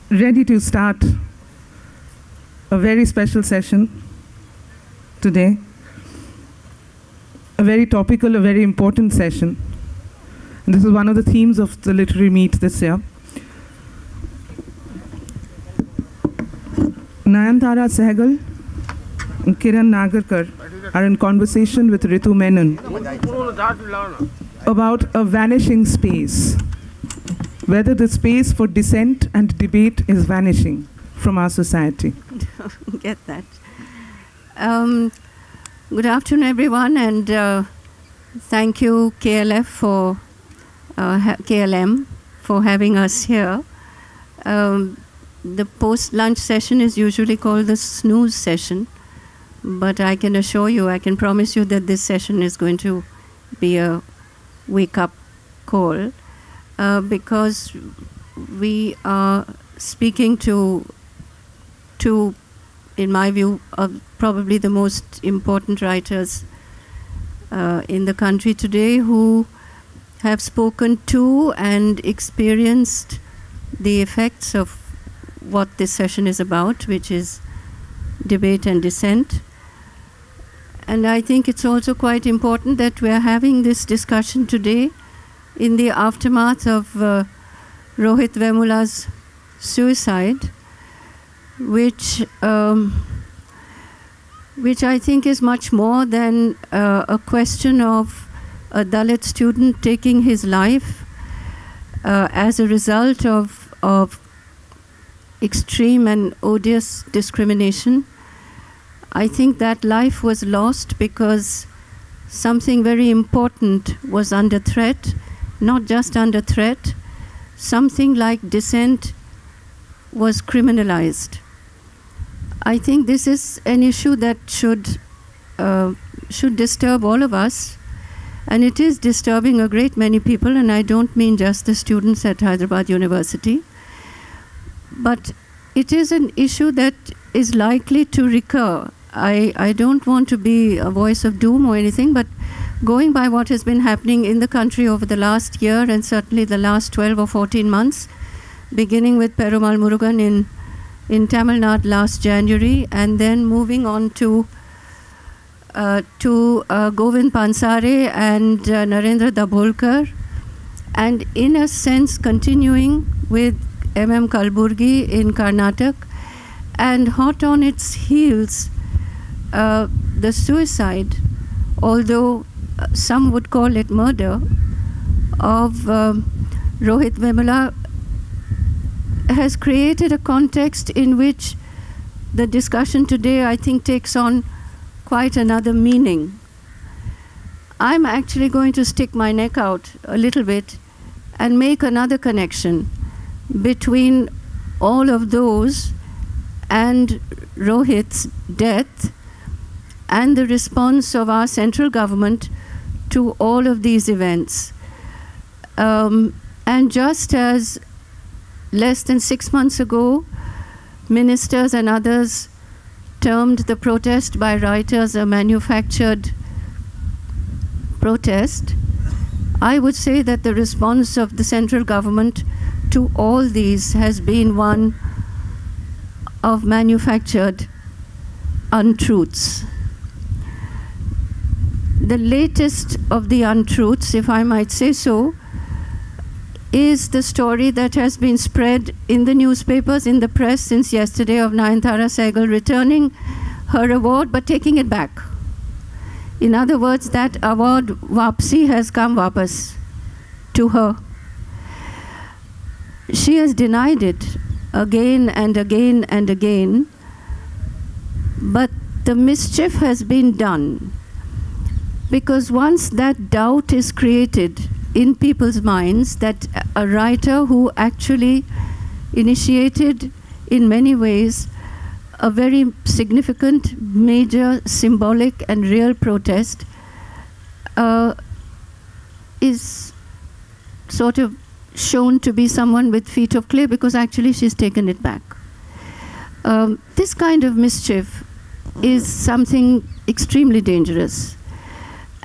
ready to start a very special session today. A very topical, a very important session. And this is one of the themes of the literary meet this year. Nayantara Sehgal and Kiran Nagarkar are in conversation with Ritu Menon about a vanishing space, whether the space for dissent and debate is vanishing from our society. Get that. Good afternoon, everyone, and thank you, KLM, for having us here. The post-lunch session is usually called the snooze session, but I can assure you, I can promise you that this session is going to be a wake-up call, because we are speaking to, in my view, probably the most important writers in the country today, who have spoken to and experienced the effects of what this session is about, which is debate and dissent. And I think it's also quite important that we're having this discussion today in the aftermath of Rohit Vemula's suicide, which I think is much more than a question of a Dalit student taking his life as a result of extreme and odious discrimination. I think that life was lost because something very important was under threat, not just under threat, something like dissent was criminalized. I think this is an issue that should disturb all of us, and it is disturbing a great many people, and I don't mean just the students at Hyderabad University, but it is an issue that is likely to recur. I don't want to be a voice of doom or anything, but going by what has been happening in the country over the last year, and certainly the last 12 or 14 months, beginning with Perumal Murugan in Tamil Nadu last January, and then moving on to Govind Pansare and Narendra Dabholkar, and in a sense continuing with M.M. Kalburgi in Karnataka, and hot on its heels, the suicide, although some would call it murder, of Rohit Vemula, has created a context in which the discussion today, I think, takes on quite another meaning. I'm actually going to stick my neck out a little bit and make another connection between all of those and Rohit's death and the response of our central government to all of these events. And just as less than 6 months ago, ministers and others termed the protest by writers a manufactured protest, I would say that the response of the central government to all these has been one of manufactured untruths. The latest of the untruths, if I might say so, is the story that has been spread in the newspapers, in the press since yesterday, of Nayantara Sehgal returning her award but taking it back. In other words, that award Vapsi has come vapas to her. She has denied it again and again and again, but the mischief has been done, because once that doubt is created in people's minds that a writer who actually initiated in many ways a very significant, major, symbolic and real protest is sort of shown to be someone with feet of clay, because actually she's taken it back. This kind of mischief is something extremely dangerous,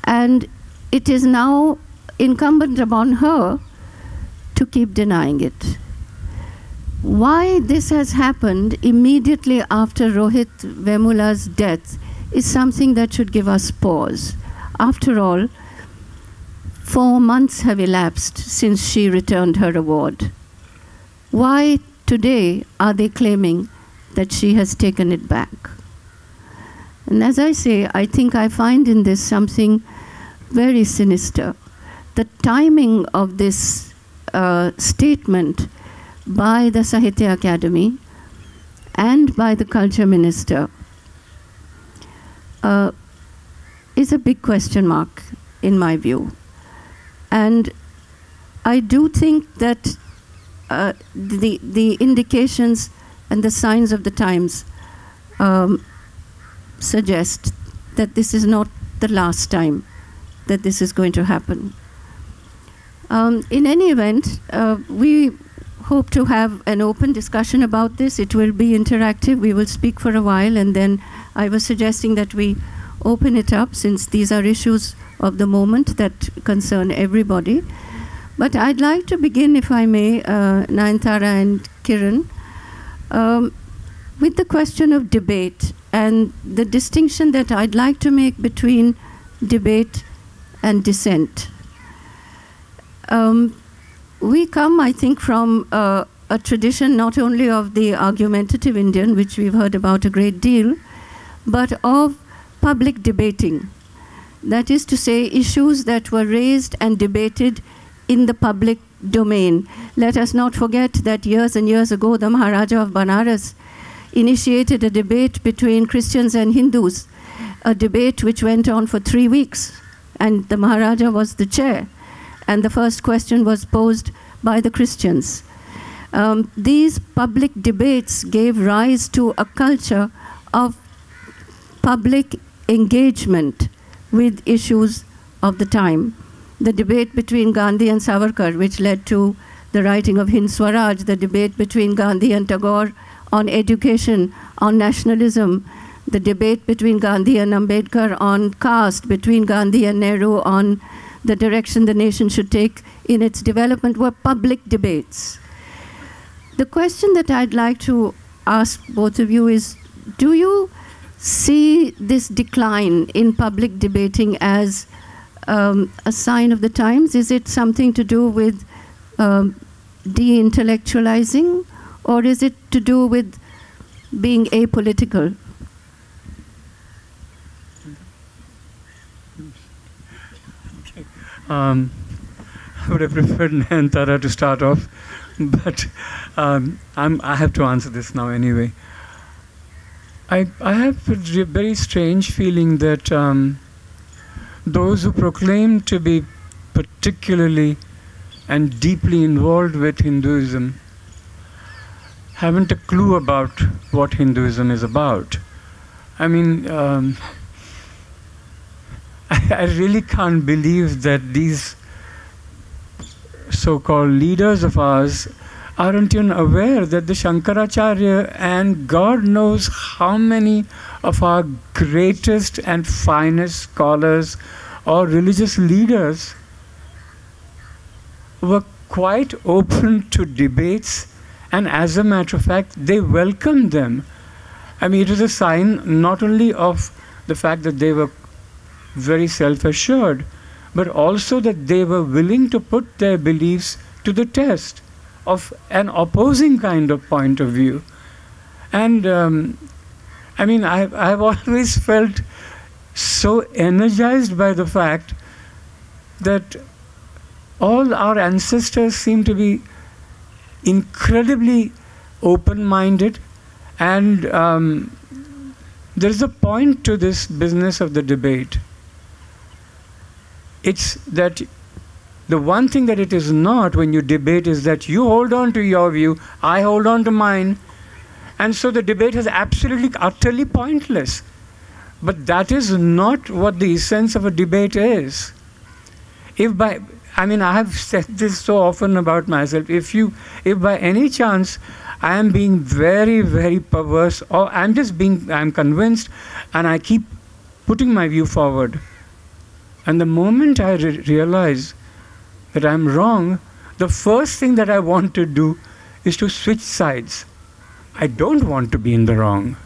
and it is now incumbent upon her to keep denying it. why this has happened immediately after Rohit Vemula's death is something that should give us pause. After all, 4 months have elapsed since she returned her award. Why today are they claiming that she has taken it back? And as I say, I think I find in this something very sinister. The timing of this statement by the Sahitya Academy and by the Culture Minister is a big question mark in my view. And I do think that the indications and the signs of the times suggest that this is not the last time that this is going to happen. In any event, we hope to have an open discussion about this. It will be interactive. We will speak for a while, and then I was suggesting that we open it up, since these are issues of the moment that concern everybody. But I'd like to begin, if I may, Nayantara and Kiran, with the question of debate and the distinction that I'd like to make between debate and dissent. We come, I think, from a tradition not only of the argumentative Indian, which we've heard about a great deal, but of public debating. That is to say, issues that were raised and debated in the public domain. Let us not forget that years and years ago, the Maharaja of Banaras initiated a debate between Christians and Hindus, a debate which went on for 3 weeks, and the Maharaja was the chair. And the first question was posed by the Christians. These public debates gave rise to a culture of public engagement with issues of the time. The debate between Gandhi and Savarkar, which led to the writing of Hind Swaraj, the debate between Gandhi and Tagore on education, on nationalism, the debate between Gandhi and Ambedkar on caste, between Gandhi and Nehru on the direction the nation should take in its development, were public debates. The question that I'd like to ask both of you is, do you see this decline in public debating as a sign of the times? Is it something to do with de-intellectualizing, or is it to do with being apolitical? I would have preferred Nayantara to start off, but I have to answer this now anyway. I have a very strange feeling that those who proclaim to be particularly and deeply involved with Hinduism haven't a clue about what Hinduism is about. I mean, I really can't believe that these so-called leaders of ours aren't even aware that the Shankaracharya and God knows how many of our greatest and finest scholars or religious leaders were quite open to debates, and as a matter of fact, they welcomed them. I mean, it was a sign not only of the fact that they were very self-assured, but also that they were willing to put their beliefs to the test of an opposing kind of point of view. And I mean, I've always felt so energized by the fact that all our ancestors seem to be incredibly open-minded, and there is a point to this business of the debate. It's that the one thing that it is not when you debate is that you hold on to your view, I hold on to mine, and so the debate is absolutely, utterly pointless. But that is not what the essence of a debate is. I mean, I have said this so often about myself, if by any chance I am being very, very perverse, or I'm convinced and I keep putting my view forward, and the moment I realize that I'm wrong, the first thing that I want to do is to switch sides. I don't want to be in the wrong.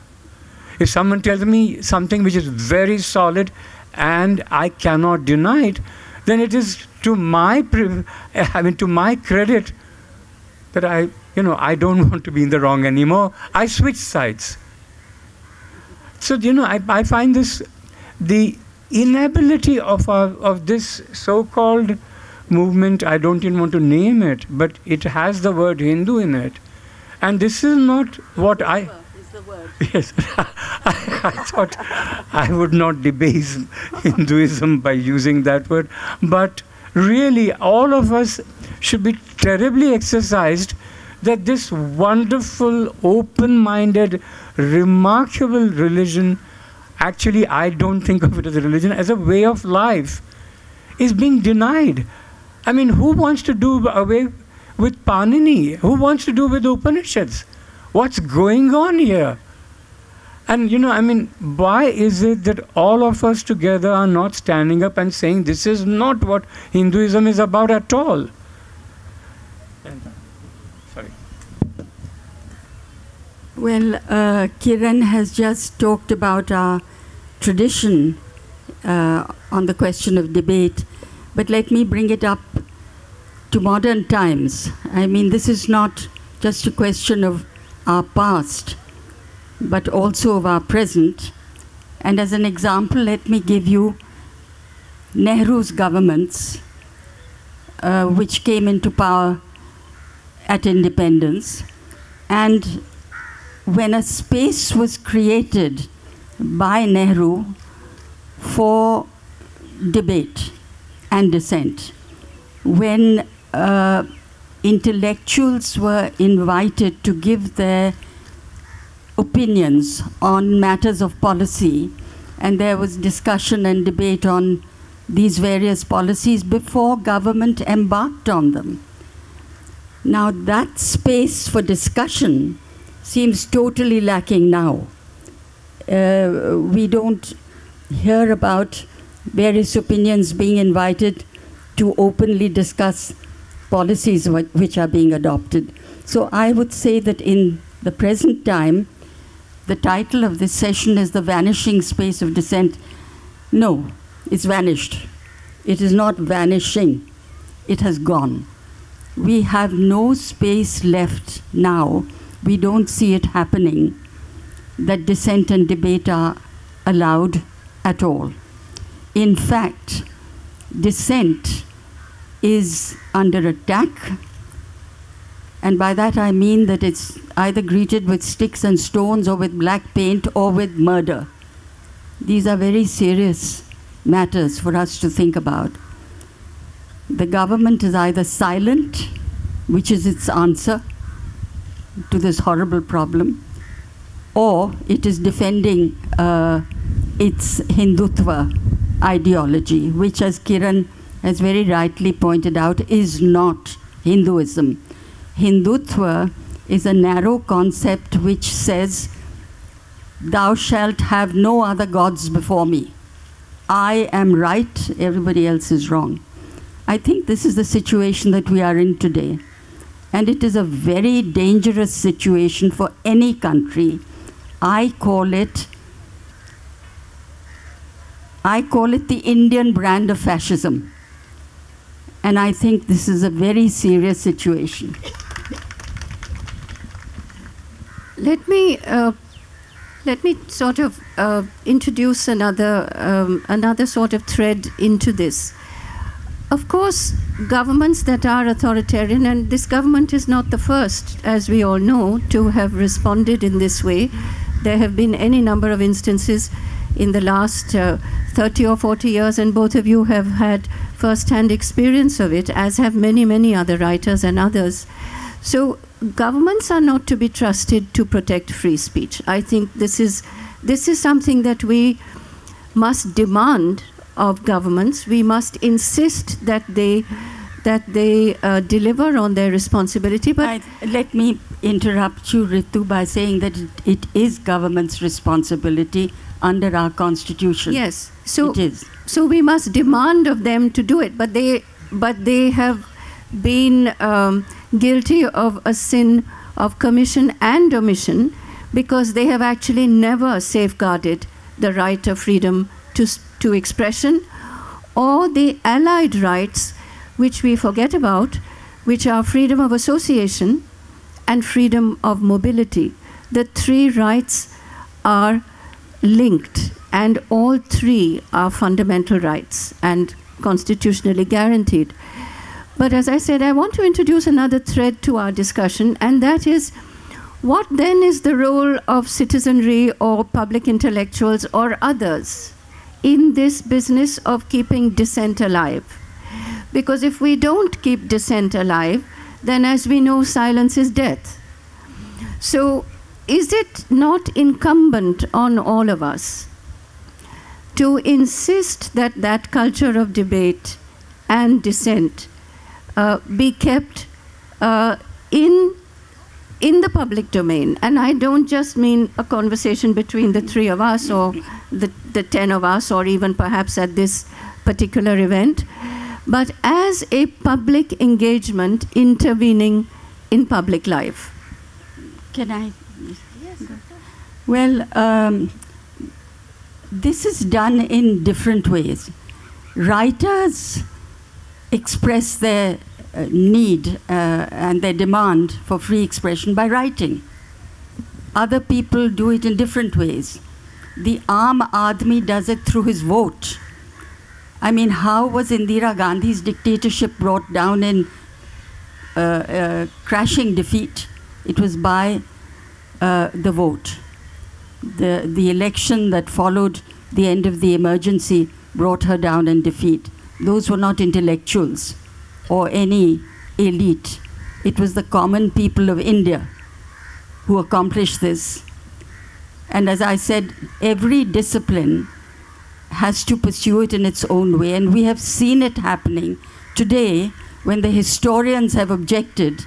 If someone tells me something which is very solid and I cannot deny it, then it is to my credit that I don't want to be in the wrong anymore. I switch sides. So, I find this, the inability of this so-called movement, I don't even want to name it, but it has the word Hindu in it. And this is not what I... Is the word. Yes. I thought I would not debase Hinduism by using that word. But really, all of us should be terribly exercised that this wonderful, open-minded, remarkable religion, actually I don't think of it as a religion, as a way of life, is being denied. I mean, who wants to do away with Panini? Who wants to do with Upanishads? What's going on here? And why is it that all of us together are not standing up and saying this is not what Hinduism is about at all? Sorry. Well, Kiran has just talked about our tradition on the question of debate, but let me bring it up to modern times. I mean, this is not just a question of our past, but also of our present. And as an example, let me give you Nehru's governments, which came into power at independence. And when a space was created by Nehru for debate and dissent, when intellectuals were invited to give their opinions on matters of policy, and there was discussion and debate on these various policies before government embarked on them. Now that space for discussion seems totally lacking now. We don't hear about various opinions being invited to openly discuss policies which are being adopted. So I would say that in the present time, the title of this session is The Vanishing Space of Dissent. No, it's vanished. It is not vanishing. It has gone. We have no space left now. We don't see it happening, that dissent and debate are allowed at all. In fact, dissent is under attack, and by that I mean that it's either greeted with sticks and stones or with black paint or with murder. These are very serious matters for us to think about. The government is either silent, which is its answer to this horrible problem, or it is defending its Hindutva ideology, which, as Kiran has very rightly pointed out, is not Hinduism. Hindutva is a narrow concept which says, thou shalt have no other gods before me. I am right, everybody else is wrong. I think this is the situation that we are in today. And it is a very dangerous situation for any country. I call it the Indian brand of fascism. And I think this is a very serious situation. Let me sort of introduce another sort of thread into this. Of course, governments that are authoritarian, and this government is not the first, as we all know, to have responded in this way. There have been any number of instances in the last 30 or 40 years, and both of you have had first-hand experience of it, as have many, many other writers and others. So governments are not to be trusted to protect free speech. I think this is something that we must demand of governments. We must insist that they deliver on their responsibility. But let me interrupt you, Ritu, by saying that it is government's responsibility under our constitution. Yes, so it is. So we must demand of them to do it, but they been guilty of a sin of commission and omission because they have actually never safeguarded the right of freedom to expression or the allied rights which we forget about, which are freedom of association and freedom of mobility. The three rights are linked, and all three are fundamental rights and constitutionally guaranteed. But as I said, I want to introduce another thread to our discussion, and that is, what then is the role of citizenry or public intellectuals or others in this business of keeping dissent alive? Because if we don't keep dissent alive, then as we know, silence is death. So is it not incumbent on all of us to insist that that culture of debate and dissent be kept in the public domain? And I don't just mean a conversation between the three of us or the 10 of us, or even perhaps at this particular event, but as a public engagement intervening in public life. Can I? Yes. Well, this is done in different ways. Writers express their need and their demand for free expression by writing. Other people do it in different ways. The Aam Aadmi does it through his vote. I mean, how was Indira Gandhi's dictatorship brought down in crashing defeat? It was by the vote. The election that followed the end of the emergency brought her down in defeat. Those were not intellectuals or any elite. It was the common people of India who accomplished this. And as I said, every discipline has to pursue it in its own way. And we have seen it happening today when the historians have objected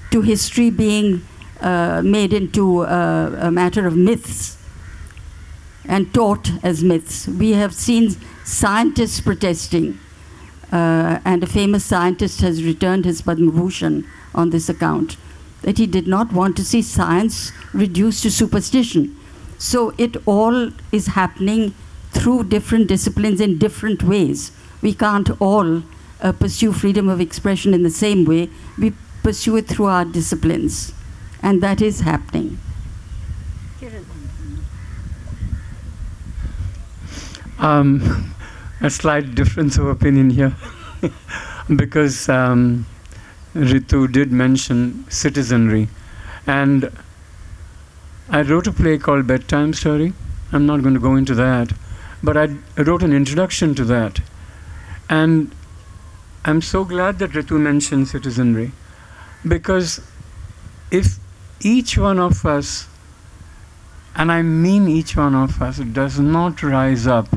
to history being made into a matter of myths and taught as myths. We have seen scientists protesting, and a famous scientist has returned his Padma Bhushan on this account, that he did not want to see science reduced to superstition. So it all is happening through different disciplines in different ways. We can't all pursue freedom of expression in the same way. We pursue it through our disciplines. And that is happening. Kiran. A slight difference of opinion here. Because Ritu did mention citizenry. And I wrote a play called Bedtime Story. I'm not going to go into that. But I wrote an introduction to that. And I'm so glad that Ritu mentioned citizenry. Because if each one of us, and I mean each one of us, does not rise up,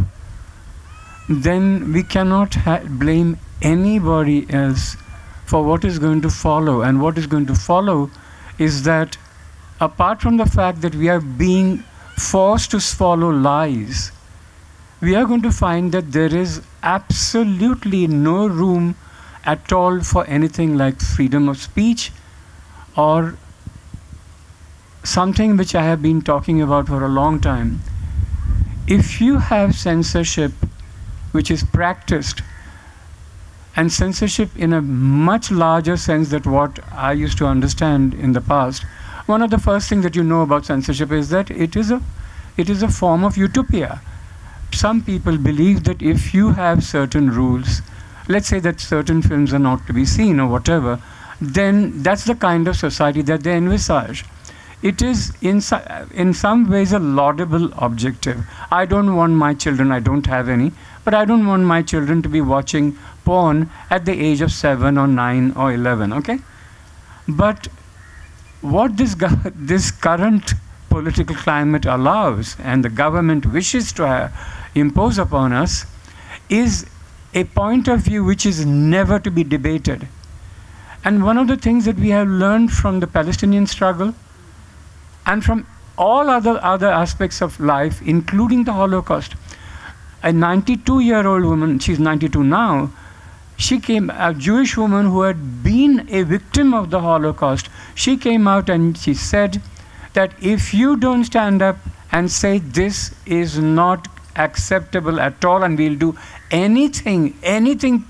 then we cannot blame anybody else for what is going to follow. And what is going to follow is that, apart from the fact that we are being forced to swallow lies, we are going to find that there is absolutely no room at all for anything like freedom of speech, or something which I have been talking about for a long time. If you have censorship which is practiced, and censorship in a much larger sense than what I used to understand in the past, one of the first things that you know about censorship is that it is a form of utopia. Some people believe that if you have certain rules, let's say that certain films are not to be seen or whatever, then that's the kind of society that they envisage. It is in some ways a laudable objective. I don't want my children, I don't have any, but I don't want my children to be watching porn at the age of 7 or 9 or 11, okay? But what this current political climate allows, and the government wishes to impose upon us, is a point of view which is never to be debated. And one of the things that we have learned from the Palestinian struggle and from all other aspects of life, including the Holocaust, a 92-year-old woman, she's 92 now, she came, a Jewish woman who had been even a victim of the Holocaust, she came out and she said that if you don't stand up and say this is not acceptable at all and we'll do anything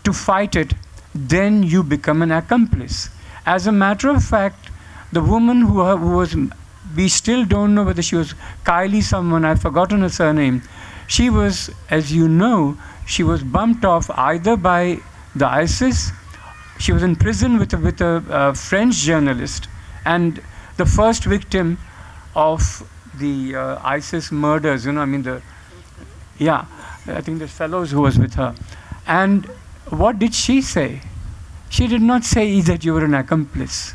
to fight it, then you become an accomplice. As a matter of fact, the woman who was, we still don't know whether she was Kylie someone, I've forgotten her surname. She was, as you know, she was bumped off either by the ISIS, she was in prison with a French journalist, and the first victim of the ISIS murders, I think the fellows who was with her. And what did she say? She did not say that you were an accomplice.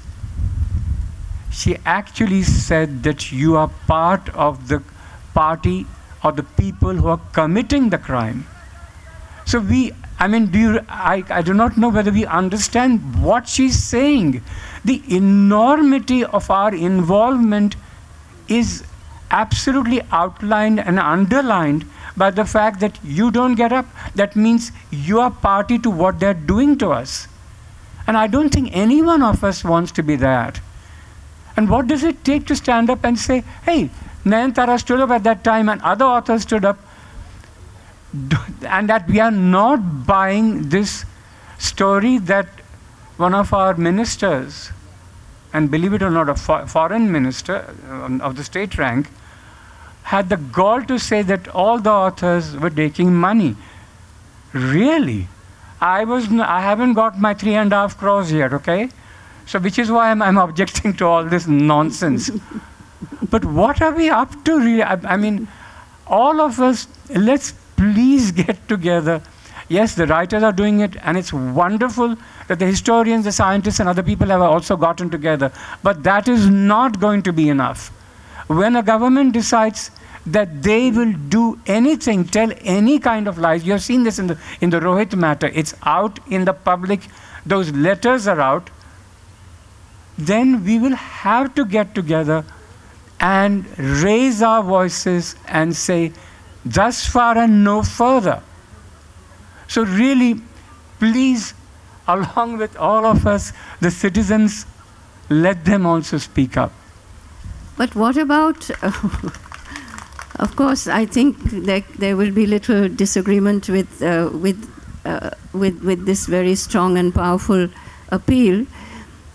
She actually said that you are part of the party or the people who are committing the crime. So I do not know whether we understand what she's saying. The enormity of our involvement is absolutely outlined and underlined by the fact that you don't get up. That means you are party to what they're doing to us. And I don't think any one of us wants to be that. And what does it take to stand up and say, hey, Nayantara stood up at that time and other authors stood up, and that we are not buying this story that one of our ministers, and believe it or not, a foreign minister of the state rank, had the gall to say that all the authors were taking money. Really? I haven't got my 3.5 crores yet, okay? So which is why I'm objecting to all this nonsense. But what are we up to really? I mean, all of us, let's please get together. Yes, the writers are doing it, and it's wonderful that the historians, the scientists, and other people have also gotten together. But that is not going to be enough. When a government decides that they will do anything, tell any kind of lies, you have seen this in the Rohit matter, it's out in the public, those letters are out, then we will have to get together and raise our voices and say, thus far and no further. So really, please, along with all of us, the citizens, let them also speak up. But what about, of course, I think that there will be little disagreement with this very strong and powerful appeal.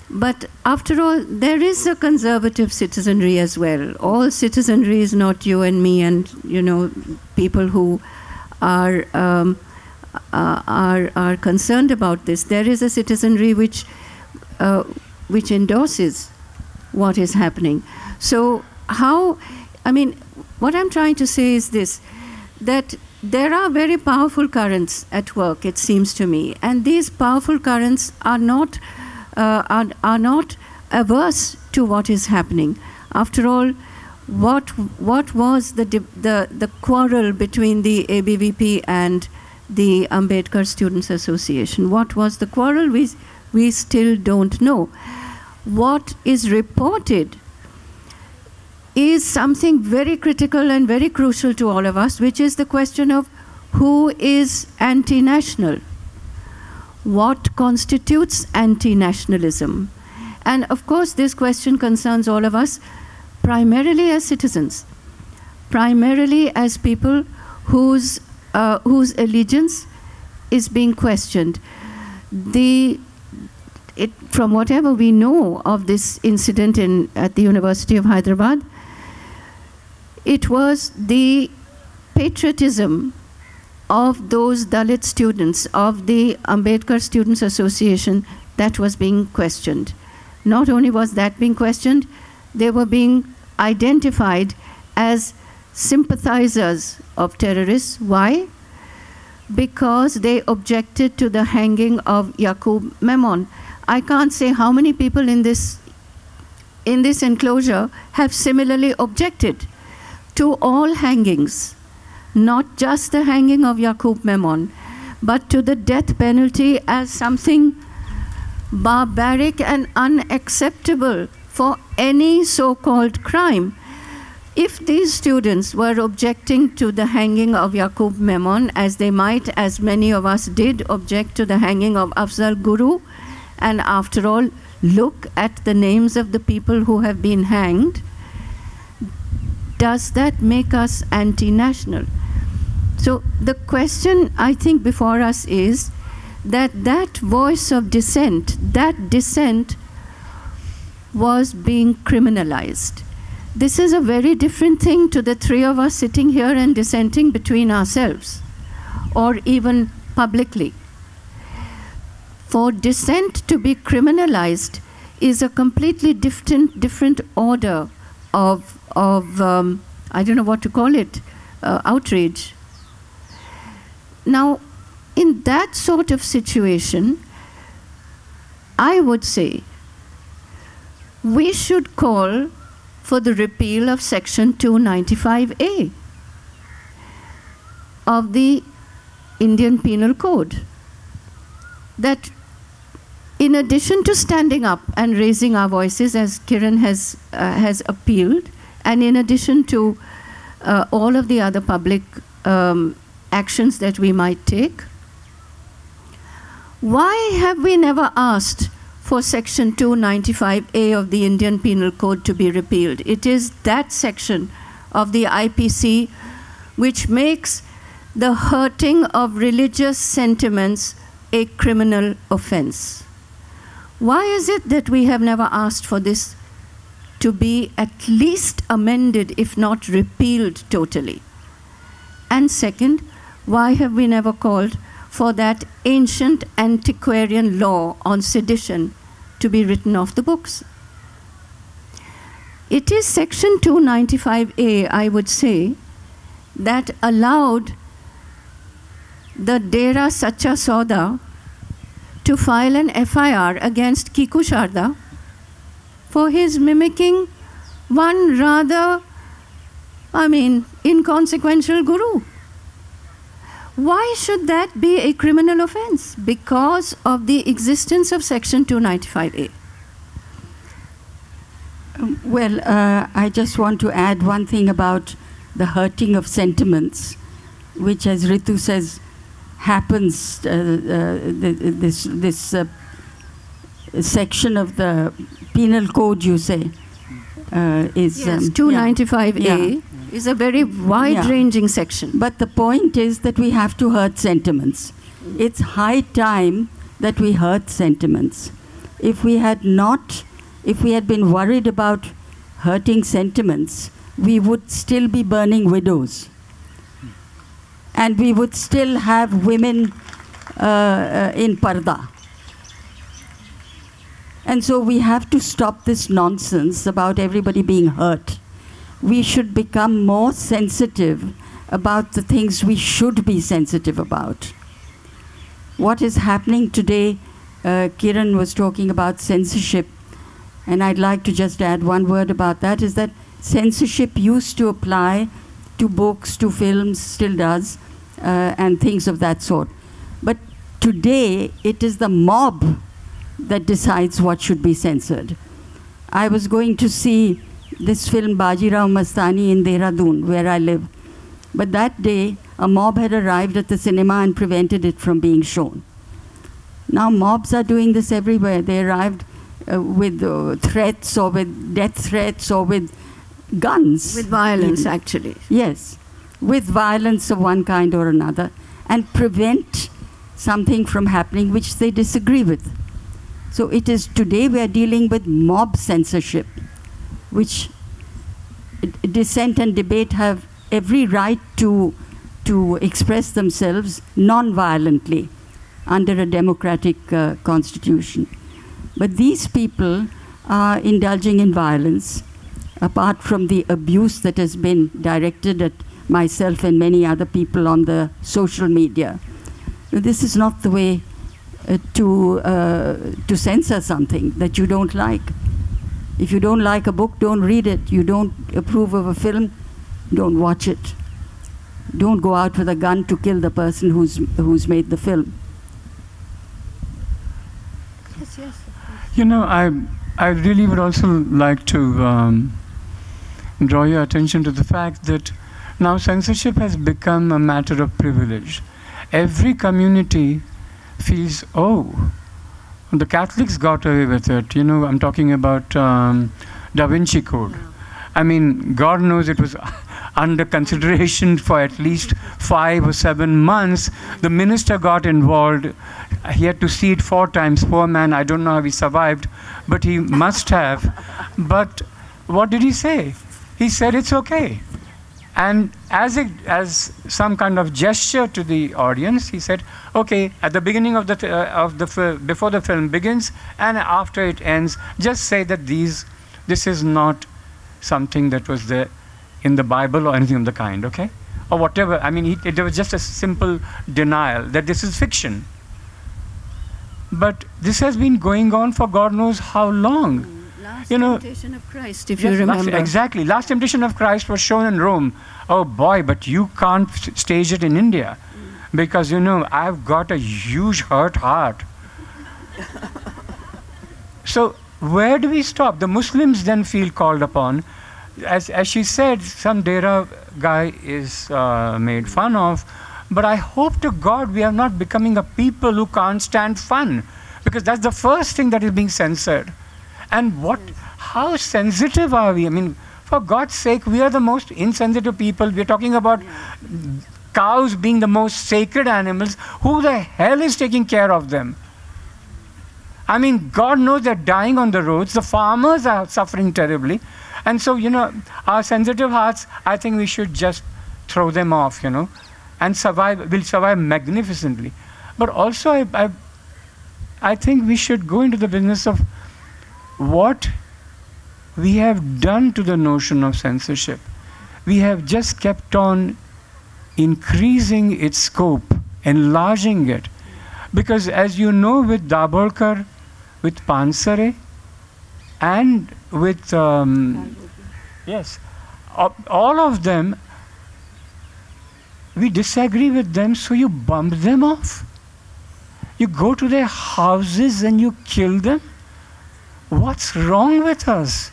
But after all, there is a conservative citizenry as well. All citizenry is not you and me and, people who are concerned about this. There is a citizenry which endorses what is happening. So what I'm trying to say is this, that there are very powerful currents at work, it seems to me, and these powerful currents are not averse to what is happening. After all, what was the quarrel between the ABVP and the Ambedkar Students Association? What was the quarrel? We still don't know. What is reported is something very critical and very crucial to all of us, which is the question of who is anti-national. What constitutes anti-nationalism? And of course, this question concerns all of us, primarily as citizens, primarily as people whose allegiance is being questioned. From whatever we know of this incident at the University of Hyderabad, it was the patriotism of those Dalit students, of the Ambedkar Students Association, that was being questioned. Not only was that being questioned, they were being identified as sympathizers of terrorists. Why? Because they objected to the hanging of Yaqub Memon. I can't say how many people in this enclosure have similarly objected to all hangings, not just the hanging of Yaqub Memon, but to the death penalty as something barbaric and unacceptable for any so-called crime. If these students were objecting to the hanging of Yaqub Memon, as they might, as many of us did, object to the hanging of Afzal Guru, And after all, look at the names of the people who have been hanged. Does that make us anti-national? So the question, I think, before us is that voice of dissent, that dissent was being criminalized. This is a very different thing to the three of us sitting here and dissenting between ourselves, or even publicly. For dissent to be criminalized is a completely different order of I don't know what to call it, outrage. Now, in that sort of situation, I would say we should call for the repeal of Section 295A of the Indian Penal Code. That in addition to standing up and raising our voices, as Kiran has appealed, and in addition to all of the other public actions that we might take, why have we never asked for Section 295A of the Indian Penal Code to be repealed? It is that section of the IPC which makes the hurting of religious sentiments a criminal offense. Why is it that we have never asked for this to be at least amended, if not repealed totally? And second, why have we never called for that ancient antiquarian law on sedition to be written off the books? It is Section 295A, I would say, that allowed the Dera Sacha Sauda to file an FIR against Kiku Sharda for his mimicking one rather, inconsequential guru. Why should that be a criminal offense? Because of the existence of Section 295A. Well, I just want to add one thing about the hurting of sentiments, which, as Ritu says, happens, this section of the penal code, you say, is... Yes, 295A is a very wide-ranging section. But the point is that we have to hurt sentiments. It's high time that we hurt sentiments. If we had been worried about hurting sentiments, we would still be burning widows. And we would still have women in parda. And so we have to stop this nonsense about everybody being hurt. We should become more sensitive about the things we should be sensitive about. What is happening today, Kiran was talking about censorship, and I'd like to just add one word about that, is that censorship used to apply to books, to films, still does, and things of that sort. But today, it is the mob that decides what should be censored. I was going to see this film Bajirao Mastani in Dehradun, where I live. But that day, a mob had arrived at the cinema and prevented it from being shown. Now mobs are doing this everywhere. They arrived with threats, or with death threats, or with guns. With violence, actually. Yes, with violence of one kind or another, and prevent something from happening which they disagree with. So it is today we are dealing with mob censorship, which dissent and debate have every right to express themselves non-violently under a democratic constitution. But these people are indulging in violence, apart from the abuse that has been directed at myself and many other people on the social media. This is not the way to censor something that you don't like. If you don't like a book, don't read it. You don't approve of a film, don't watch it. Don't go out with a gun to kill the person who's made the film. Yes, yes. You know, I really would also like to draw your attention to the fact that now censorship has become a matter of privilege. Every community feels, oh, The Catholics got away with it. You know, I'm talking about Da Vinci Code. I mean, God knows it was under consideration for at least 5 or 7 months. The minister got involved. He had to see it 4 times. Poor man, I don't know how he survived, but he must have. But what did he say? He said it's okay. And as some kind of gesture to the audience, he said, okay, at the beginning of before the film begins and after it ends, just say that this is not something that was there in the Bible or anything of the kind, okay? Or whatever. I mean, it was just a simple denial that this is fiction. But this has been going on for God knows how long. Last You know, Temptation of Christ, if you remember. Exactly. Last Temptation of Christ was shown in Rome. Oh boy, but you can't stage it in India. Because, you know, I've got a huge hurt heart. So where do we stop? The Muslims then feel called upon. As she said, some Dera guy is made fun of. But I hope to God we are not becoming a people who can't stand fun. Because that's the first thing that is being censored. And how sensitive are we? I mean, for God's sake, we are the most insensitive people. We're talking about cows being the most sacred animals. Who the hell is taking care of them? I mean, God knows they're dying on the roads. The farmers are suffering terribly. And so, you know, our sensitive hearts, I think we should just throw them off, you know, and survive. We'll survive magnificently. But also, I think we should go into the business of what we have done to the notion of censorship. We have just kept on increasing its scope, enlarging it. Because as you know, with Daborkar, with Pansare, and with, yes, all of them, we disagree with them, so you bump them off. You go to their houses and you kill them. What's wrong with us?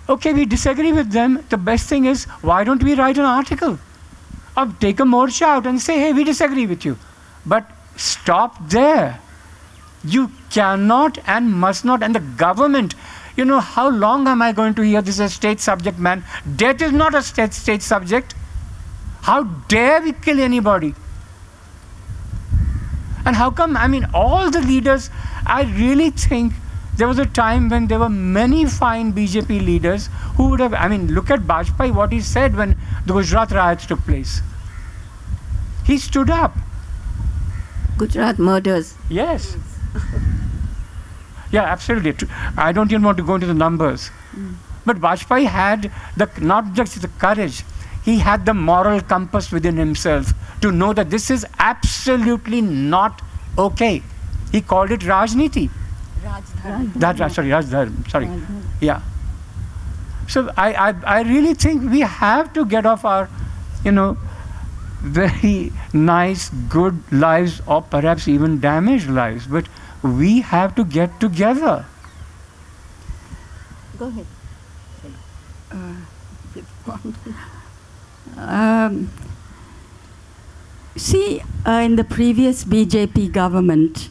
Okay, we disagree with them. The best thing is, why don't we write an article? Or take a morcha out and say, hey, we disagree with you. But stop there. You cannot and must not. And the government, you know, how long am I going to hear this is a state subject, man? Death is not a state subject. How dare we kill anybody? And how come, I mean, all the leaders, I really think there was a time when there were many fine BJP leaders who would have, I mean, look at Bajpayee, what he said when the Gujarat riots took place. He stood up. Gujarat murders. Yes. Yeah, absolutely. I don't even want to go into the numbers. But Bajpayee had not just the courage, he had the moral compass within himself to know that this is absolutely not okay. He called it Rajniti. Sorry. Yeah. So I really think we have to get off our, you know, very nice, good lives, or perhaps even damaged lives. But we have to get together. Go ahead. In the previous BJP government,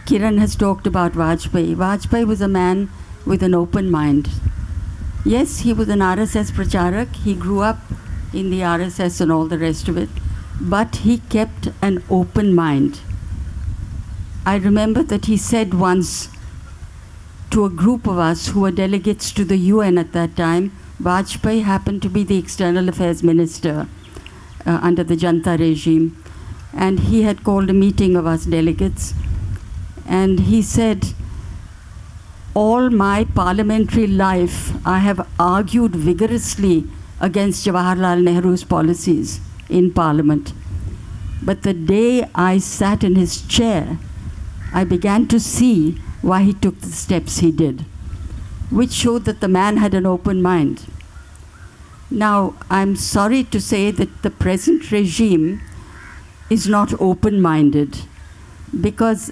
Kiran has talked about Vajpayee. Vajpayee was a man with an open mind. Yes, he was an RSS pracharak. He grew up in the RSS and all the rest of it. But he kept an open mind. I remember that he said once to a group of us who were delegates to the UN at that time, Vajpayee happened to be the External Affairs Minister under the Janta regime. And he had called a meeting of us delegates. And he said, all my parliamentary life, I have argued vigorously against Jawaharlal Nehru's policies in Parliament. But the day I sat in his chair, I began to see why he took the steps he did, which showed that the man had an open mind. Now, I'm sorry to say that the present regime is not open-minded, because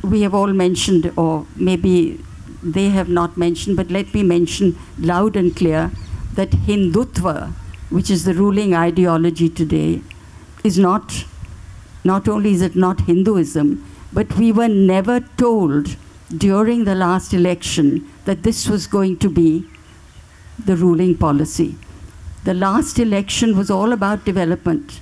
we have all mentioned, or maybe they have not mentioned, but let me mention loud and clear that Hindutva, which is the ruling ideology today, is not only is it not Hinduism, But we were never told during the last election that this was going to be the ruling policy. The last election was all about development.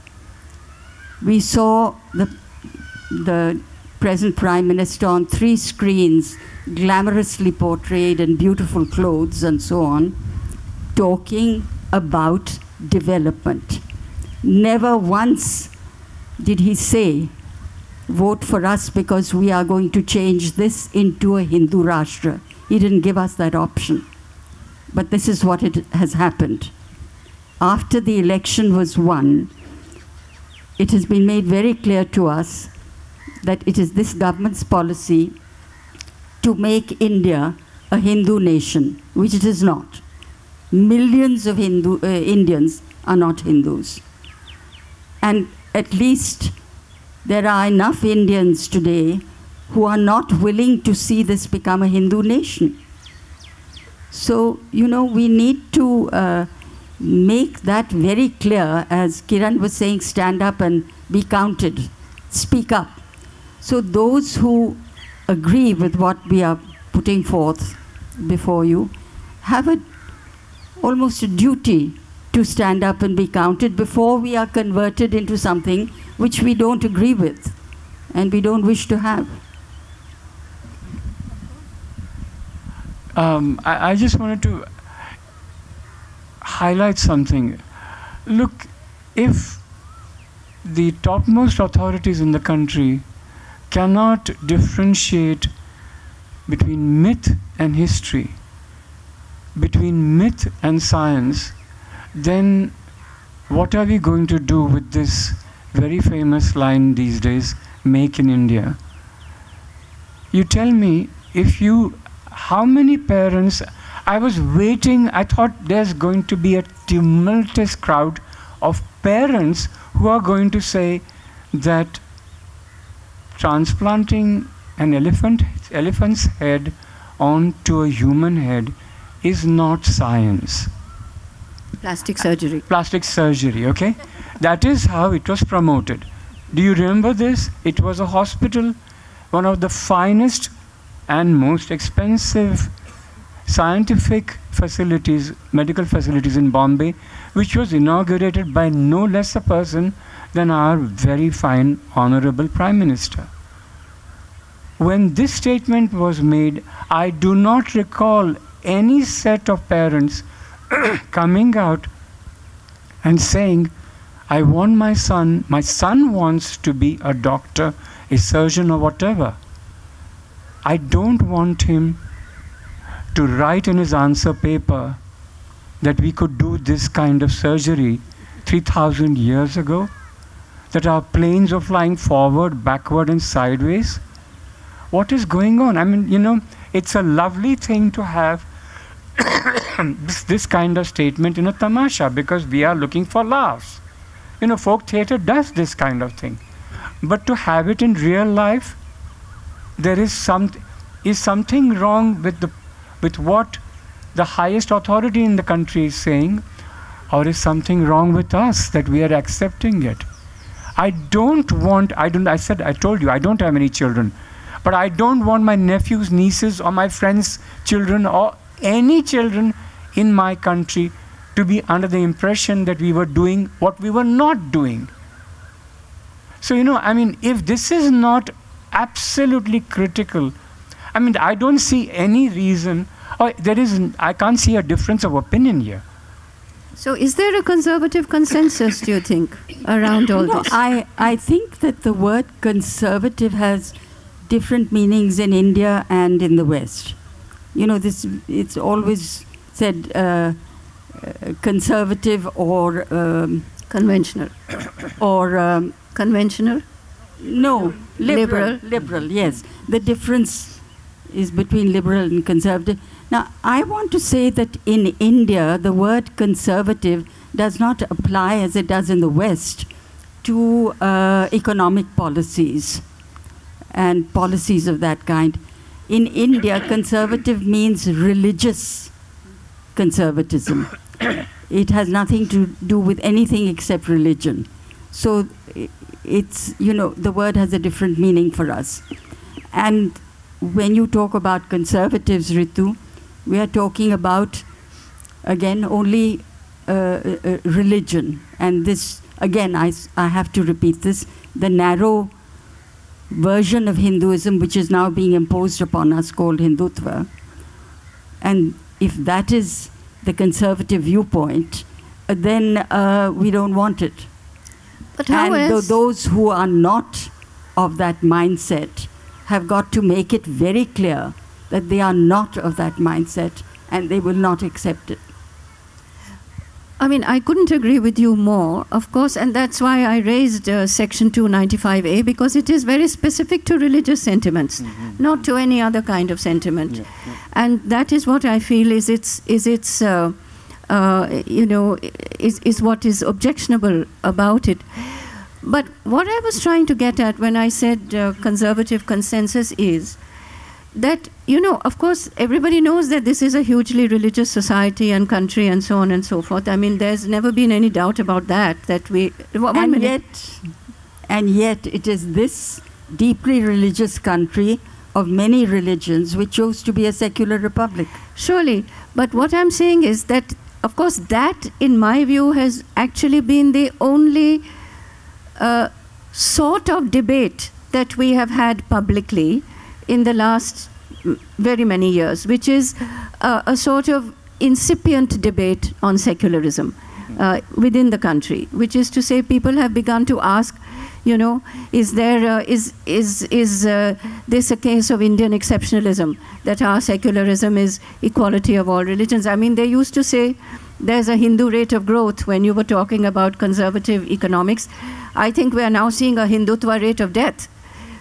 We saw the present Prime Minister on 3 screens, glamorously portrayed in beautiful clothes and so on, talking about development. Never once did he say, vote for us because we are going to change this into a Hindu Rashtra. He didn't give us that option. But this is what it has happened. After the election was won, it has been made very clear to us that it is this government's policy to make India a Hindu nation, which it is not. Millions of Indians are not Hindus. And at least there are enough Indians today who are not willing to see this become a Hindu nation. So, you know, we need to make that very clear. As Kiran was saying, stand up and be counted, speak up. So those who agree with what we are putting forth before you have almost a duty to stand up and be counted before we are converted into something which we don't agree with and we don't wish to have. I just wanted to highlight something. Look, if the topmost authorities in the country cannot differentiate between myth and history, between myth and science, then what are we going to do with this very famous line these days, "Make in India"? You tell me, how many parents, I was waiting, I thought there's going to be a tumultuous crowd of parents who are going to say that transplanting an elephant's head onto a human head is not science. Plastic surgery. Plastic surgery, okay? That is how it was promoted. Do you remember this? It was a hospital, one of the finest and most expensive scientific facilities, medical facilities in Bombay, which was inaugurated by no less a person than our very fine, honorable Prime Minister. When this statement was made, I do not recall any set of parents coming out and saying, I want my son wants to be a doctor, a surgeon or whatever. I don't want him to write in his answer paper that we could do this kind of surgery 3,000 years ago, that our planes are flying forward, backward and sideways. What is going on? I mean, you know, it's a lovely thing to have this kind of statement in a tamasha because we are looking for laughs. You know, folk theatre does this kind of thing. But to have it in real life, there is something wrong with what the highest authority in the country is saying, or is something wrong with us that we are accepting it? I told you, I don't have any children, but I don't want my nephews, nieces, or my friends' children, or any children in my country to be under the impression that we were doing what we were not doing. So, you know, I mean, if this is not absolutely critical, I mean, I don't see any reason, or I can't see a difference of opinion here. So is there a conservative consensus, do you think, around all this? I think that the word conservative has different meanings in India and in the West. You know, it's always said conservative or conventional. Or conventional? No, liberal, yes. The difference is between liberal and conservative. Now, I want to say that in India, the word conservative does not apply as it does in the West to economic policies and policies of that kind. In India, conservative means religious conservatism. It has nothing to do with anything except religion. So it's, you know, the word has a different meaning for us. And when you talk about conservatives, Ritu, we are talking about, again, only religion. And this, again, I have to repeat this, the narrow version of Hinduism which is now being imposed upon us called Hindutva. And if that is the conservative viewpoint, then we don't want it. But how and those who are not of that mindset have got to make it very clear that they are not of that mindset and they will not accept it. I mean, I couldn't agree with you more, of course, and that's why I raised Section 295A, because it is very specific to religious sentiments, not to any other kind of sentiment. And that is what I feel is what is objectionable about it. But what I was trying to get at when I said conservative consensus is that, you know, of course, everybody knows that this is a hugely religious society and country and so on and so forth. I mean, there's never been any doubt about that. And yet it is this deeply religious country of many religions which chose to be a secular republic. Surely. But what I'm saying is that, of course, that, in my view, has actually been the only sort of debate that we have had publicly in the last very many years, which is a sort of incipient debate on secularism within the country, which is to say people have begun to ask, you know, is this a case of Indian exceptionalism, that our secularism is equality of all religions? I mean, they used to say there's a Hindu rate of growth when you were talking about conservative economics. I think we are now seeing a Hindutva rate of death,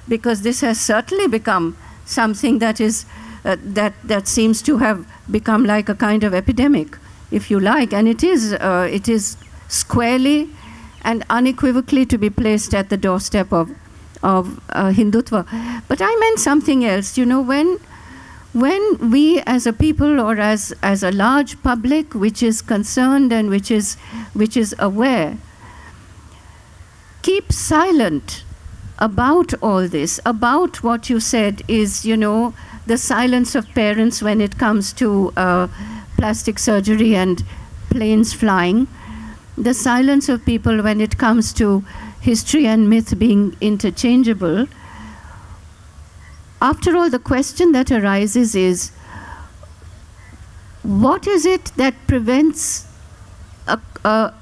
because this has certainly become something that is that seems to have become like a kind of epidemic, if you like, and it is squarely and unequivocally to be placed at the doorstep of Hindutva. But I meant something else. You know, when we as a people, or as a large public which is concerned and which is aware, keep silent about all this, about what you said is, you know, the silence of parents when it comes to plastic surgery and planes flying, the silence of people when it comes to history and myth being interchangeable. After all, the question that arises is, what is it that prevents a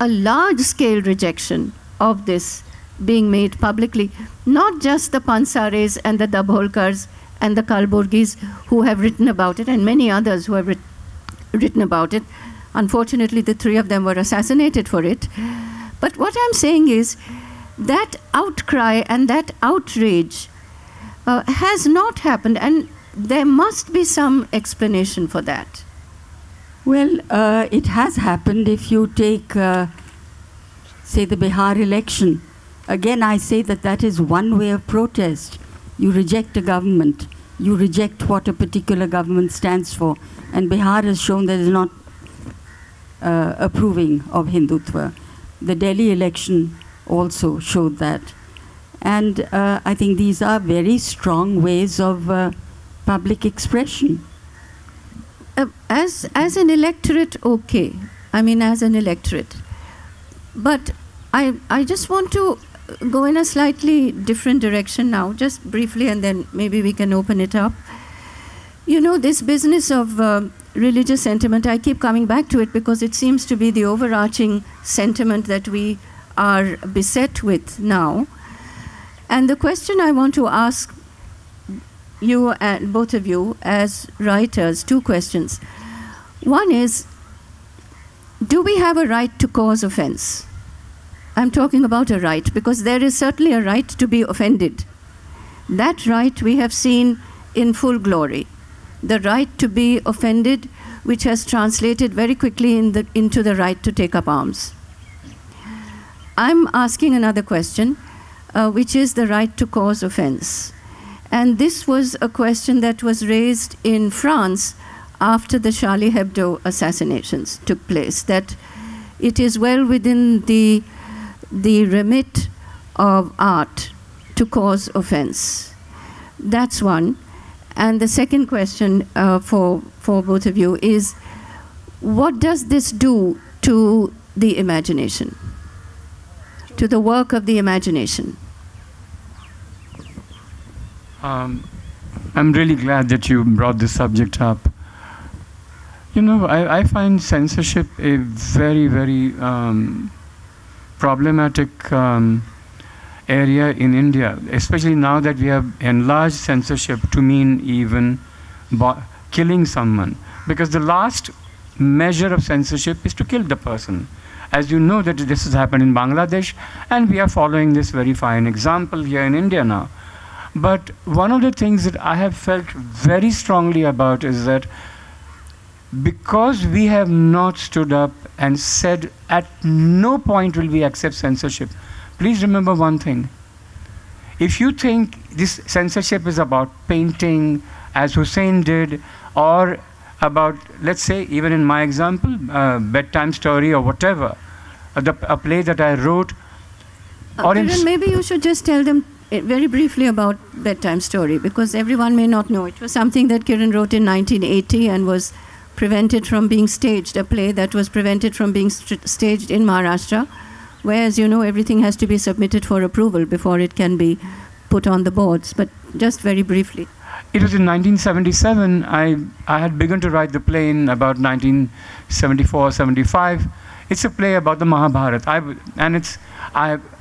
large-scale rejection of this being made publicly? Not just the Pansares and the Dabholkars and the Kalburgis who have written about it, and many others who have written about it. Unfortunately, the three of them were assassinated for it. But what I'm saying is that outcry and that outrage has not happened, and there must be some explanation for that. Well, it has happened. If you take, say, the Bihar election, again, I say that is one way of protest. You reject a government. You reject what a particular government stands for. And Bihar has shown that it is not approving of Hindutva. The Delhi election also showed that. And I think these are very strong ways of public expression. As an electorate, okay. I mean, as an electorate. But I just want to go in a slightly different direction now, just briefly, and then maybe we can open it up. You know, this business of religious sentiment, I keep coming back to it because it seems to be the overarching sentiment that we are beset with now. And the question I want to ask you and both of you as writers, two questions. One is, do we have a right to cause offense? I'm talking about a right, because there is certainly a right to be offended. That right we have seen in full glory. The right to be offended, which has translated very quickly into the right to take up arms. I'm asking another question, which is the right to cause offense. And this was a question that was raised in France after the Charlie Hebdo assassinations took place, that it is well within the the remit of art to cause offense? That's one. And the second question for both of you is, what does this do to the imagination, to the work of the imagination? I'm really glad that you brought this subject up. You know, I find censorship a very, very problematic area in India, especially now that we have enlarged censorship to mean even killing someone. Because the last measure of censorship is to kill the person. As you know, that this has happened in Bangladesh, and we are following this very fine example here in India now. But one of the things that I have felt very strongly about is that because we have not stood up and said at no point will we accept censorship. Please remember one thing. If you think this censorship is about painting, as Hussein did, or about, let's say, even in my example, bedtime story or whatever, a play that I wrote. Kiran, maybe you should just tell them very briefly about bedtime story, because everyone may not know. It was something that Kiran wrote in 1980 and was prevented from being staged, a play that was prevented from being staged in Maharashtra, where, as you know, everything has to be submitted for approval before it can be put on the boards. But just very briefly. It was in 1977. I had begun to write the play in about 1974-75. It's a play about the Mahabharata.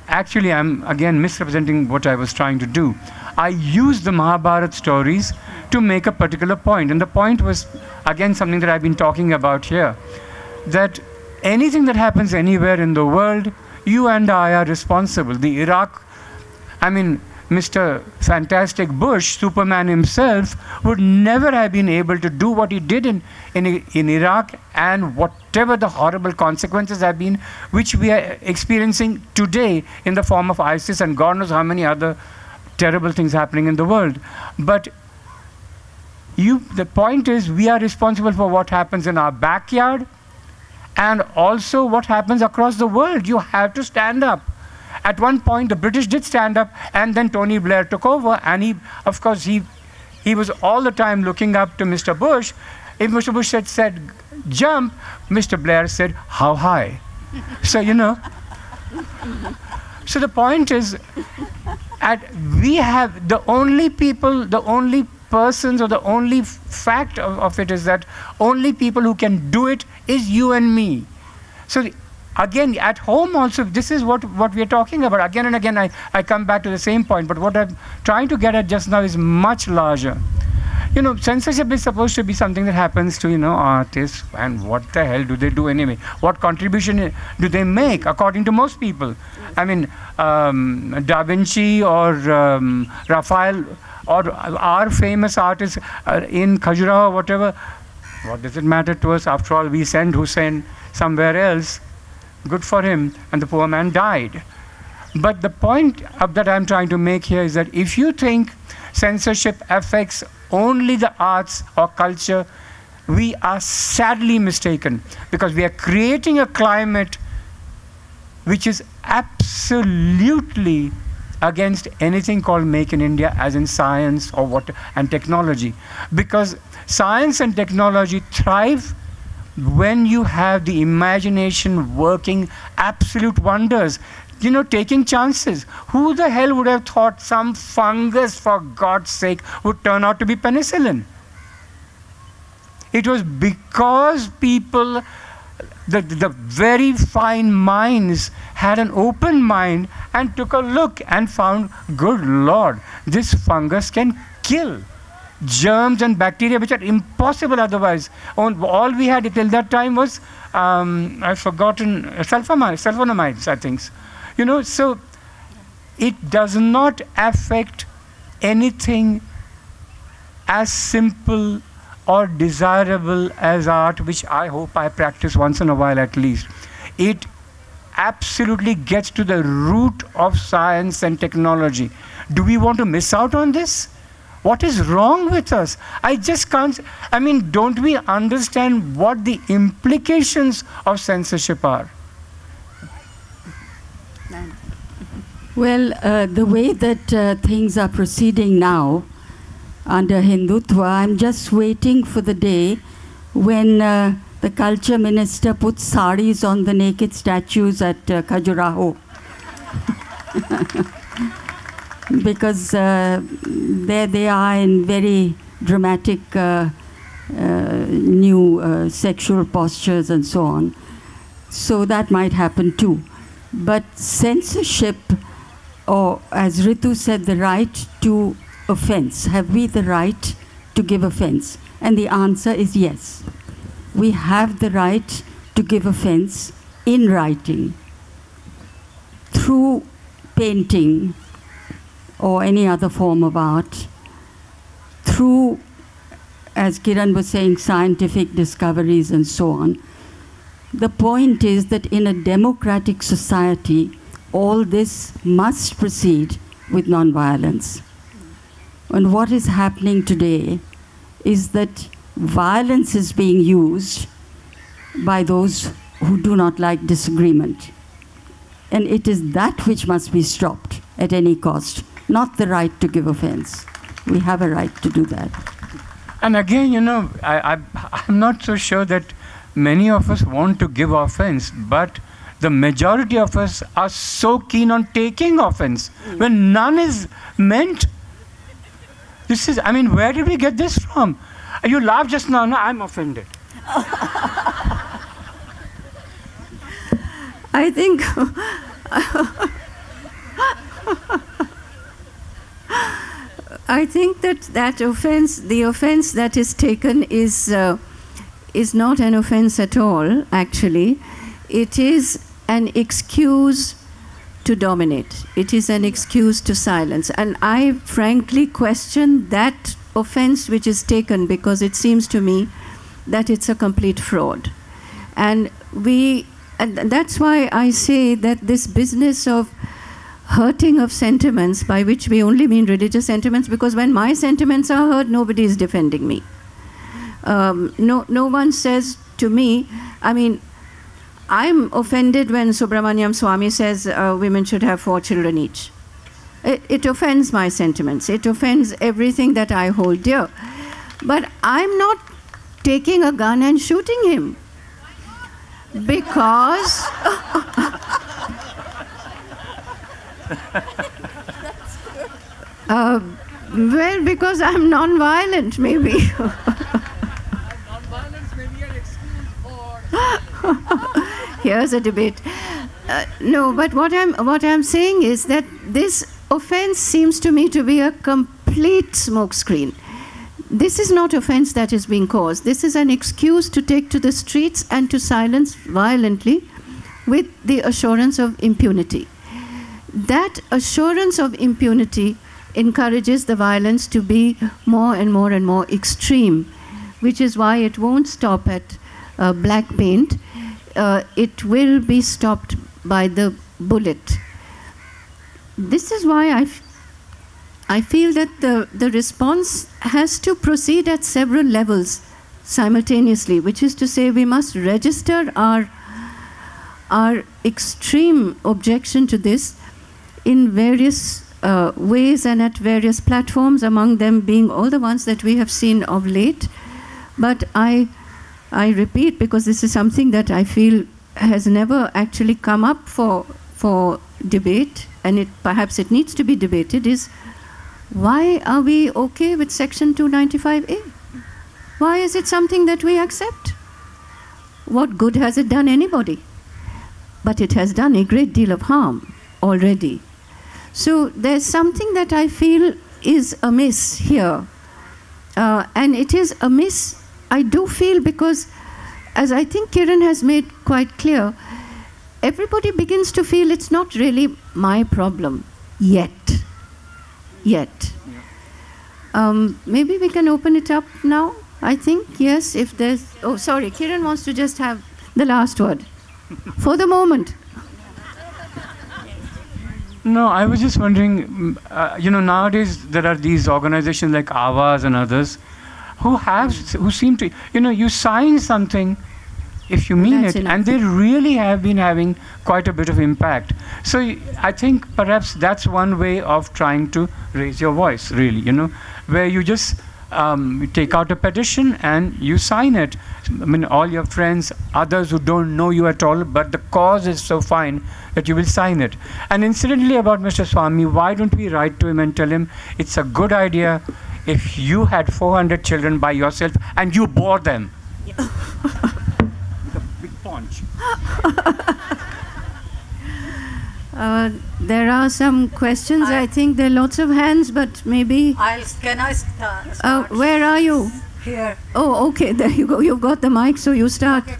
Actually, I'm again misrepresenting what I was trying to do. I used the Mahabharata stories to make a particular point. And the point was, again, something that I've been talking about here, that anything that happens anywhere in the world, you and I are responsible. The Iraq, Mr. Fantastic Bush, Superman himself, would never have been able to do what he did in Iraq, and whatever the horrible consequences have been, which we are experiencing today in the form of ISIS and God knows how many other terrible things happening in the world. But the point is, we are responsible for what happens in our backyard and also what happens across the world. You have to stand up. At one point, the British did stand up, and then Tony Blair took over, and he was all the time looking up to Mr. Bush. If Mr. Bush said jump, Mr. Blair said, how high? So, you know. So the point is, we have the only people, the only persons, or the only fact of it is that only people who can do it is you and me. So again, at home also, this is what we are talking about. Again and again, I come back to the same point, but what I'm trying to get at just now is much larger. You know, censorship is supposed to be something that happens to, artists, and what the hell do they do anyway? What contribution do they make, according to most people? I mean, Da Vinci or Raphael or our famous artists in Khajuraho or whatever, what does it matter to us? After all, we send Hussein somewhere else. Good for him, and the poor man died. But the point that I'm trying to make here is that if you think censorship affects only the arts or culture, we are sadly mistaken, because we are creating a climate which is absolutely against anything called Make in India, as in science or and technology. Because science and technology thrive when you have the imagination working absolute wonders, taking chances. Who the hell would have thought some fungus, for God's sake, would turn out to be penicillin? It was because people, the very fine minds, had an open mind and took a look and found, good Lord, this fungus can kill germs and bacteria which are impossible otherwise. All we had till that time was, I've forgotten, sulfonamides, I think. So it does not affect anything as simple or desirable as art, which I hope I practice once in a while at least. It absolutely gets to the root of science and technology. Do we want to miss out on this? What is wrong with us? I just can't. Don't we understand what the implications of censorship are? Well, the way that things are proceeding now under Hindutva, I'm just waiting for the day when the culture minister puts saris on the naked statues at Khajuraho. Because there they are in very dramatic new sexual postures and so on. So that might happen too. But censorship, or as Ritu said, the right to offense. Have we the right to give offense? And the answer is yes. We have the right to give offense in writing, through painting or any other form of art, through, as Kiran was saying, scientific discoveries and so on. The point is that in a democratic society, all this must proceed with non-violence. And what is happening today is that violence is being used by those who do not like disagreement. And it is that which must be stopped at any cost, not the right to give offense. We have a right to do that. And again, you know, I'm not so sure that many of us want to give offense, but the majority of us are so keen on taking offense when none is meant. This is, I mean, where did we get this from? You laughed just now, no, I'm offended. I think I think that offense, the offense that is taken is not an offense at all, actually. It is an excuse to dominate. It is an excuse to silence. And I frankly question that offense which is taken, because it seems to me that it's a complete fraud. And that's why I say that this business of hurting of sentiments, by which we only mean religious sentiments, because when my sentiments are hurt, nobody is defending me. No one says to me, I mean, I'm offended when Subramaniam Swami says women should have 4 children each. It offends my sentiments. It offends everything that I hold dear. But I'm not taking a gun and shooting him. Because... well, because I'm non-violent, maybe. Non-violence may be an excuse for... Here's a debate. No, but what I'm saying is that this offense seems to me to be a complete smokescreen. This is not offense that is being caused. This is an excuse to take to the streets and to silence violently with the assurance of impunity. That assurance of impunity encourages the violence to be more and more and more extreme, which is why it won't stop at black paint. It will be stopped by the bullet. This is why I feel that the response has to proceed at several levels simultaneously, which is to say we must register our extreme objection to this in various ways and at various platforms, among them being all the ones that we have seen of late. But I repeat, because this is something that I feel has never actually come up for debate, and perhaps it needs to be debated, is why are we okay with Section 295A? Why is it something that we accept? What good has it done anybody? But it has done a great deal of harm already. So there's something that I feel is amiss here. And it is amiss, I do feel, because as I think Kiran has made quite clear, everybody begins to feel it's not really my problem yet. Maybe we can open it up now, I think. Yes, if there's... Oh, sorry, Kiran wants to just have the last word. For the moment. No, I was just wondering, you know, nowadays there are these organizations like Avaz and others who seem to, you know, you sign something if you mean That's it. enough. And they really have been having quite a bit of impact. So I think perhaps that's one way of trying to raise your voice, really, where you just you take out a petition and you sign it. I mean, all your friends, others who don't know you at all, but the cause is so fine that you will sign it. And incidentally, about Mr. Swami, why don't we write to him and tell him it's a good idea if you had 400 children by yourself and you bore them? With a big punch. There are some questions. I think there are lots of hands, but maybe... Can I start? Where are you? Here. Oh, okay, there you go. You've got the mic, so you start. Okay.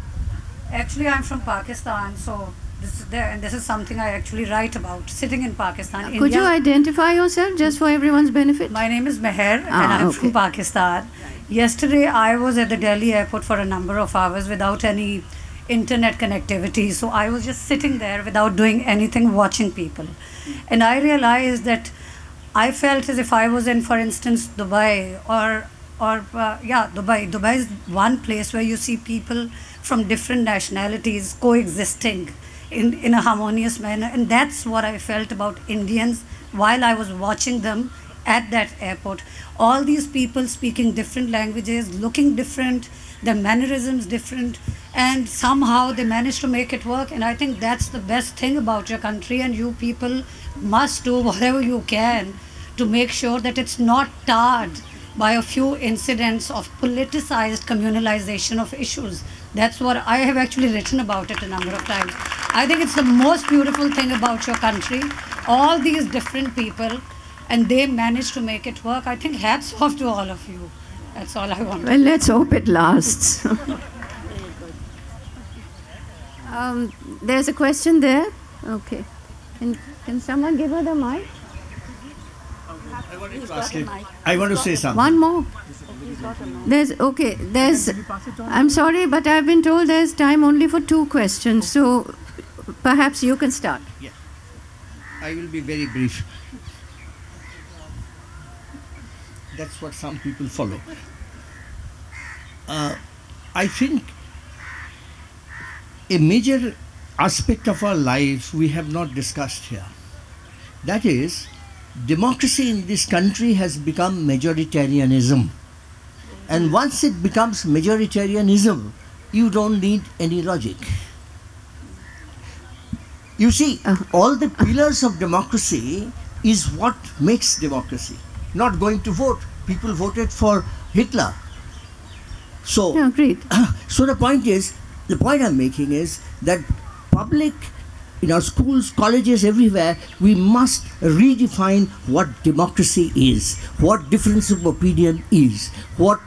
Actually, I'm from Pakistan, so this is there, and this is something I actually write about, sitting in Pakistan. Could you identify yourself, just for everyone's benefit? My name is Meher, and I'm from Pakistan. Yesterday, I was at the Delhi airport for a number of hours without any internet connectivity, so I was just sitting there without doing anything, watching people. And I realized that I felt as if I was in, for instance, Dubai, Dubai. Dubai is one place where you see people from different nationalities coexisting in a harmonious manner, and that's what I felt about Indians while I was watching them at that airport. All these people speaking different languages, looking different, their mannerisms different, and somehow they managed to make it work. And I think that's the best thing about your country, and you people must do whatever you can to make sure that it's not tarred by a few incidents of politicized communalization of issues. That's what I have actually written about it a number of times. I think it's the most beautiful thing about your country, all these different people, and they managed to make it work. I think hats off to all of you. That's all I want. Well, let's hope it lasts. There's a question there. Okay. Can someone give her the mic? I want to say something. One more. I'm sorry, but I've been told there's time only for 2 questions, so perhaps you can start. Yeah. I will be very brief. That's what some people follow. I think a major aspect of our lives we have not discussed here. That is, democracy in this country has become majoritarianism. And once it becomes majoritarianism, you don't need any logic. You see, all the pillars of democracy is what makes democracy. Not going to vote. People voted for Hitler. So, Yeah, agreed. so the point I'm making is that public, in our schools, colleges, everywhere, we must redefine what democracy is, what difference of opinion is, how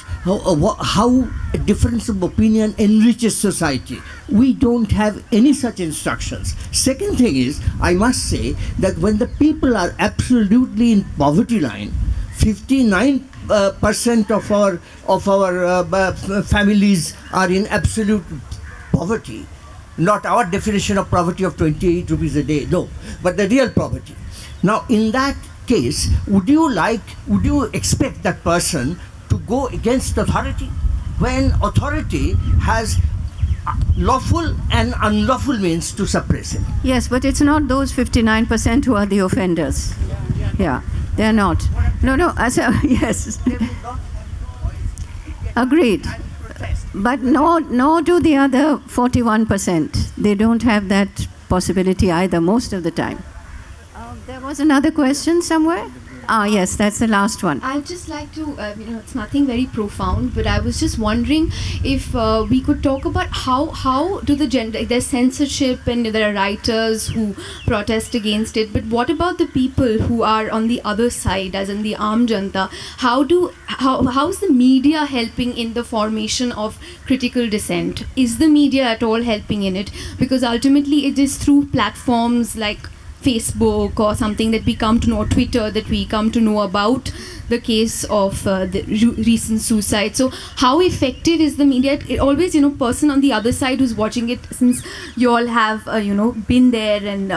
a difference of opinion enriches society. We don't have any such instructions. Second thing is, I must say that when the people are absolutely in poverty line, 59% of our families are in absolute poverty. Not our definition of poverty of 28 rupees a day, no, but the real poverty. Now, in that case, would you expect that person to go against authority when authority has lawful and unlawful means to suppress it? Yes, but it's not those 59% who are the offenders. Yeah, they're not. No, yes. Agreed. But no to the other 41%. They don't have that possibility either most of the time. There was another question somewhere? Yes, that's the last one. I'd just like to, it's nothing very profound, but I was just wondering if we could talk about how do there's censorship and there are writers who protest against it, but what about the people who are on the other side, as in the Aam Janta? How's the media helping in the formation of critical dissent? Is the media at all helping in it? Because ultimately it is through platforms like Facebook or something that we come to know, Twitter, that we come to know about the case of the recent suicide. So how effective is the media? It always, person on the other side who's watching it, since you all have, been there, and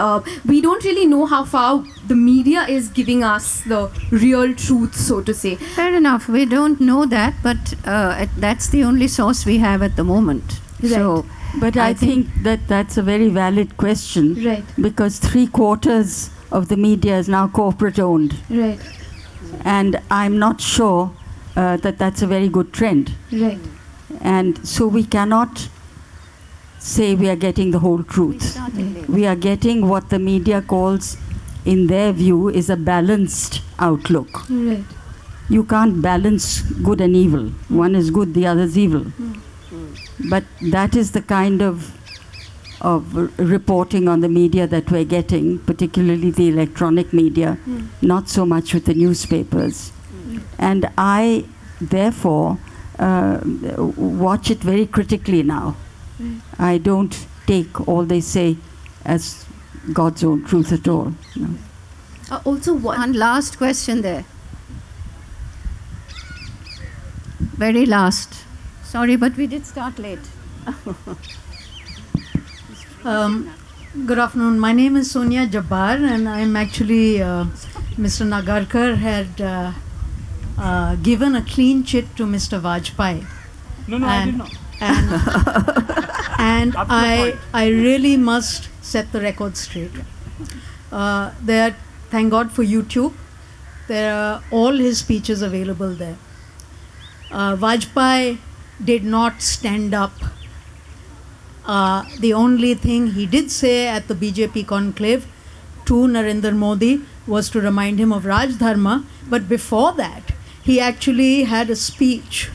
we don't really know how far the media is giving us the real truth, so to say. Fair enough. We don't know that, but that's the only source we have at the moment. Right. So But I think that that's a very valid question. Right. Because 3/4 of the media is now corporate owned. Right. And I'm not sure that that's a very good trend. Right. And so we cannot say we are getting the whole truth. We are getting what the media calls, in their view, is a balanced outlook. Right. You can't balance good and evil. One is good, the other is evil. But that is the kind of reporting on the media that we're getting, particularly the electronic media, not so much with the newspapers. And I, therefore, watch it very critically now. I don't take all they say as God's own truth at all. No. Also, one last question there. Very last. Sorry, but we did start late. Good afternoon. My name is Sonia Jabbar, and I'm actually Mr. Nagarkar had given a clean chit to Mr. Vajpayee. No, I did not. And I really must set the record straight. Thank God for YouTube. There are all his speeches available there. Vajpayee did not stand up. The only thing he did say at the BJP conclave to Narendra Modi was to remind him of Raj Dharma. But before that, he actually had a speech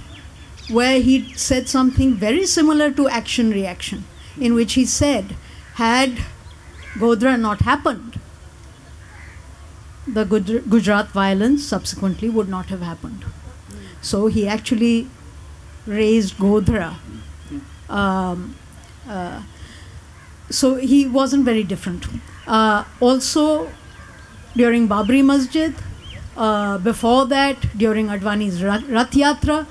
where he said something very similar to action reaction, in which he said, had Godhra not happened, the Gujarat violence subsequently would not have happened. So he actually raised Godhra. So he wasn't very different. Also, during Babri Masjid, before that, during Advani's Rath Yatra,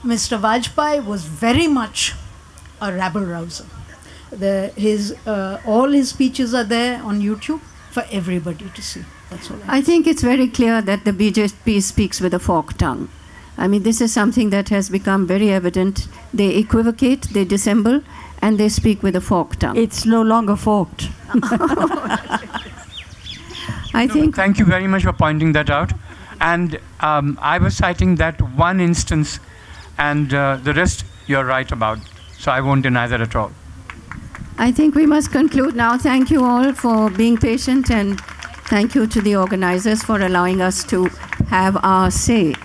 Mr. Vajpayee was very much a rabble-rouser. All his speeches are there on YouTube for everybody to see. That's all. I think it's very clear that the BJP speaks with a forked tongue. I mean, this is something that has become very evident. They equivocate, they dissemble, and they speak with a forked tongue. It's no longer forked. Thank you very much for pointing that out. And I was citing that one instance, and the rest you're right about. So I won't deny that at all. I think we must conclude now. Thank you all for being patient, and thank you to the organizers for allowing us to have our say.